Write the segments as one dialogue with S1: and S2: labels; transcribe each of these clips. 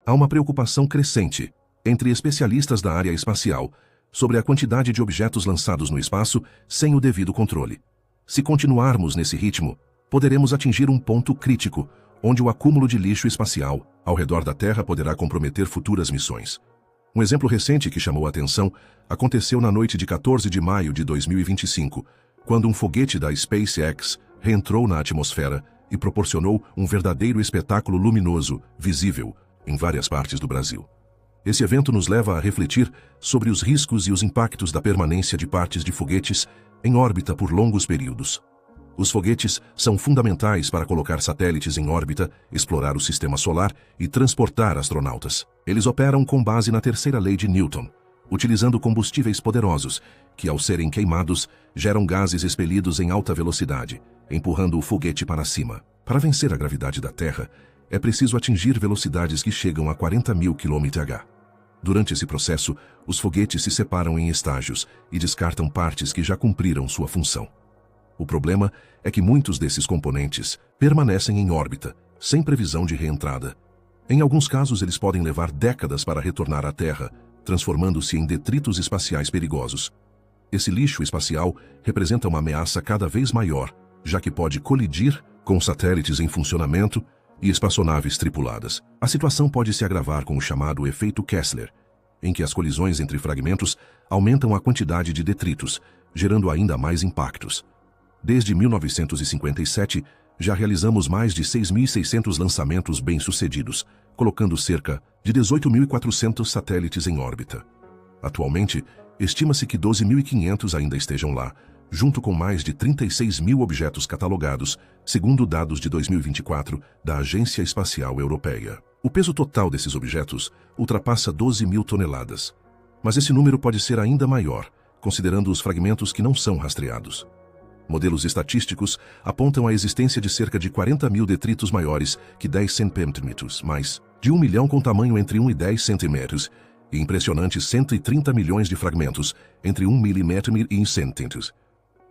S1: Há uma preocupação crescente entre especialistas da área espacial sobre a quantidade de objetos lançados no espaço sem o devido controle. Se continuarmos nesse ritmo, poderemos atingir um ponto crítico, onde o acúmulo de lixo espacial ao redor da Terra poderá comprometer futuras missões. Um exemplo recente que chamou a atenção aconteceu na noite de 14 de maio de 2025, quando um foguete da SpaceX reentrou na atmosfera e proporcionou um verdadeiro espetáculo luminoso, visível, em várias partes do Brasil. Esse evento nos leva a refletir sobre os riscos e os impactos da permanência de partes de foguetes em órbita por longos períodos. Os foguetes são fundamentais para colocar satélites em órbita, explorar o sistema solar e transportar astronautas. Eles operam com base na terceira lei de Newton, utilizando combustíveis poderosos, que ao serem queimados, geram gases expelidos em alta velocidade, empurrando o foguete para cima. Para vencer a gravidade da Terra, é preciso atingir velocidades que chegam a 40.000 km/h. Durante esse processo, os foguetes se separam em estágios e descartam partes que já cumpriram sua função. O problema é que muitos desses componentes permanecem em órbita, sem previsão de reentrada. Em alguns casos, eles podem levar décadas para retornar à Terra, transformando-se em detritos espaciais perigosos. Esse lixo espacial representa uma ameaça cada vez maior, já que pode colidir com satélites em funcionamento e espaçonaves tripuladas. A situação pode se agravar com o chamado efeito Kessler, em que as colisões entre fragmentos aumentam a quantidade de detritos, gerando ainda mais impactos. Desde 1957, já realizamos mais de 6.600 lançamentos bem-sucedidos, colocando cerca de 18.400 satélites em órbita. Atualmente, estima-se que 12.500 ainda estejam lá, junto com mais de 36.000 objetos catalogados, segundo dados de 2024 da Agência Espacial Europeia. O peso total desses objetos ultrapassa 12.000 toneladas. Mas esse número pode ser ainda maior, considerando os fragmentos que não são rastreados. Modelos estatísticos apontam a existência de cerca de 40.000 detritos maiores que 10 centímetros, mais de 1 milhão com tamanho entre 1 e 10 centímetros, e impressionantes 130 milhões de fragmentos entre 1 milímetro e 1 centímetros.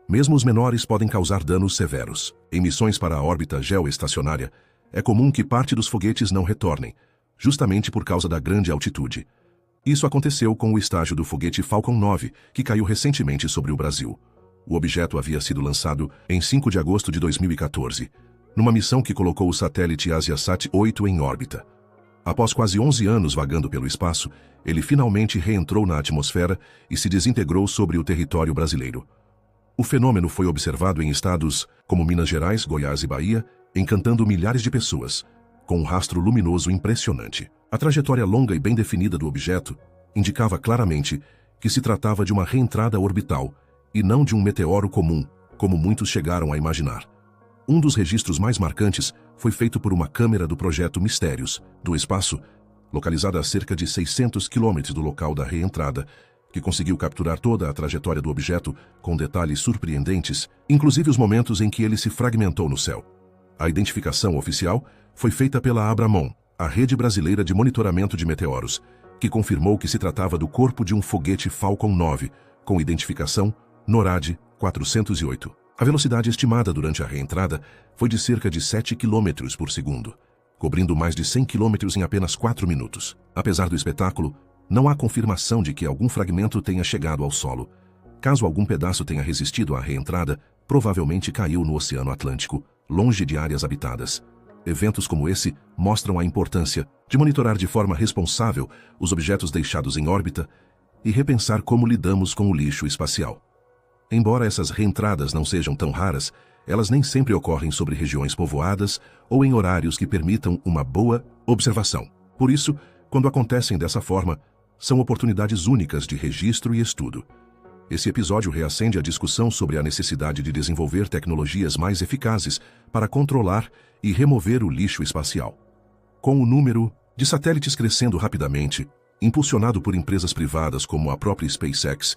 S1: Mesmo os menores podem causar danos severos. Em missões para a órbita geoestacionária, é comum que parte dos foguetes não retornem, justamente por causa da grande altitude. Isso aconteceu com o estágio do foguete Falcon 9, que caiu recentemente sobre o Brasil. O objeto havia sido lançado em 5 de agosto de 2014, numa missão que colocou o satélite AsiaSat 8 em órbita. Após quase 11 anos vagando pelo espaço, ele finalmente reentrou na atmosfera e se desintegrou sobre o território brasileiro. O fenômeno foi observado em estados como Minas Gerais, Goiás e Bahia, encantando milhares de pessoas, com um rastro luminoso impressionante. A trajetória longa e bem definida do objeto indicava claramente que se tratava de uma reentrada orbital e não de um meteoro comum, como muitos chegaram a imaginar. Um dos registros mais marcantes foi feito por uma câmera do projeto Mistérios, do espaço, localizada a cerca de 600 quilômetros do local da reentrada, que conseguiu capturar toda a trajetória do objeto com detalhes surpreendentes, inclusive os momentos em que ele se fragmentou no céu. A identificação oficial foi feita pela Abramon, a rede brasileira de monitoramento de meteoros, que confirmou que se tratava do corpo de um foguete Falcon 9, com identificação NORAD 408. A velocidade estimada durante a reentrada foi de cerca de 7 km por segundo, cobrindo mais de 100 km em apenas 4 minutos. Apesar do espetáculo, não há confirmação de que algum fragmento tenha chegado ao solo. Caso algum pedaço tenha resistido à reentrada, provavelmente caiu no Oceano Atlântico, longe de áreas habitadas. Eventos como esse mostram a importância de monitorar de forma responsável os objetos deixados em órbita e repensar como lidamos com o lixo espacial. Embora essas reentradas não sejam tão raras, elas nem sempre ocorrem sobre regiões povoadas ou em horários que permitam uma boa observação. Por isso, quando acontecem dessa forma, são oportunidades únicas de registro e estudo. Esse episódio reacende a discussão sobre a necessidade de desenvolver tecnologias mais eficazes para controlar e remover o lixo espacial. Com o número de satélites crescendo rapidamente, impulsionado por empresas privadas como a própria SpaceX,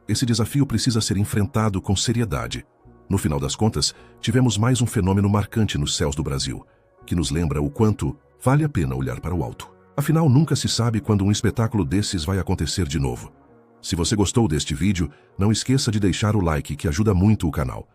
S1: esse desafio precisa ser enfrentado com seriedade. No final das contas, tivemos mais um fenômeno marcante nos céus do Brasil, que nos lembra o quanto vale a pena olhar para o alto. Afinal, nunca se sabe quando um espetáculo desses vai acontecer de novo. Se você gostou deste vídeo, não esqueça de deixar o like que ajuda muito o canal.